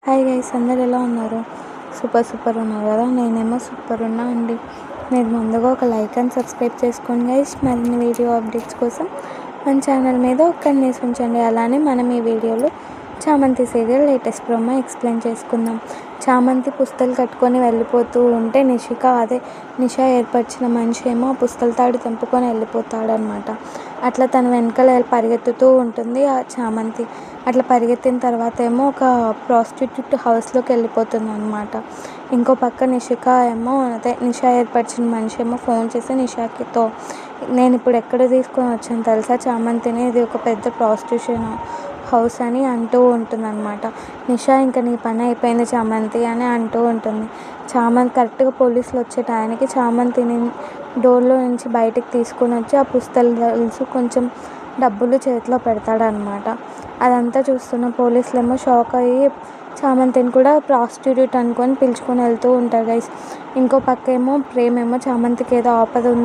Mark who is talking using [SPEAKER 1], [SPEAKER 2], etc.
[SPEAKER 1] Hi guys, అందరు ఎలా ఉన్నారు? సూపర్ ఉన్నారు కదా. నేనేమో సూపర్ ఉన్నా అండి. మీరు ముందుగా ఒక లైక్ అండ్ సబ్స్క్రైబ్ చేసుకోండి గైస్. మరిన్ని వీడియో అప్డేట్స్ కోసం మన ఛానల్ మీద ఒక కన్నేసి ఉంచండి. అలానే మనం ఈ వీడియోలో చామంతి సీరియల్ లేటెస్ట్ ప్రోమో ఎక్స్ప్లెయిన్ చేసుకుందాం. చామంతి పుస్తలు కట్టుకొని వెళ్ళిపోతూ ఉంటే నిషా ఏర్పరిచిన మనిషి ఏమో ఆ పుస్తల తాడు తెంపుకొని వెళ్ళిపోతాడనమాట. అట్లా తన వెనకాల పరిగెత్తుతూ ఉంటుంది ఆ చామంతి. అట్లా పరిగెత్తిన తర్వాత ఏమో ఒక ప్రాస్టిట్యూట్ హౌస్లోకి వెళ్ళిపోతుంది అనమాట. ఇంకో పక్క నిషా ఏర్పరిచిన మనిషి ఏమో ఫోన్ చేసి నిషాకితో, నేను ఇప్పుడు ఎక్కడ తీసుకొని వచ్చాను తెలుసా చామంతిని, ఇది ఒక పెద్ద ప్రాస్టిట్యూషన్ హౌస్ అని అంటూ ఉంటుంది అనమాట. నిషా, ఇంకా నీ పని అయిపోయింది చామంతి అని అంటూ ఉంటుంది. కరెక్ట్గా పోలీసులు వచ్చే టయానికి చామంతిని డోర్లో నుంచి బయటికి తీసుకొని వచ్చి ఆ పుస్తలు తెలుసు కొంచెం డబ్బులు చేతిలో పెడతాడనమాట. అదంతా చూస్తున్న పోలీసులు ఏమో షాక్ అయ్యి చామంతిని కూడా ప్రాస్టిట్యూట్ అనుకొని పిలుచుకొని వెళ్తూ ఉంటారు గైస్. ఇంకో పక్క ఏమో ప్రేమేమో చామంతికి ఏదో ఆపద ఉంది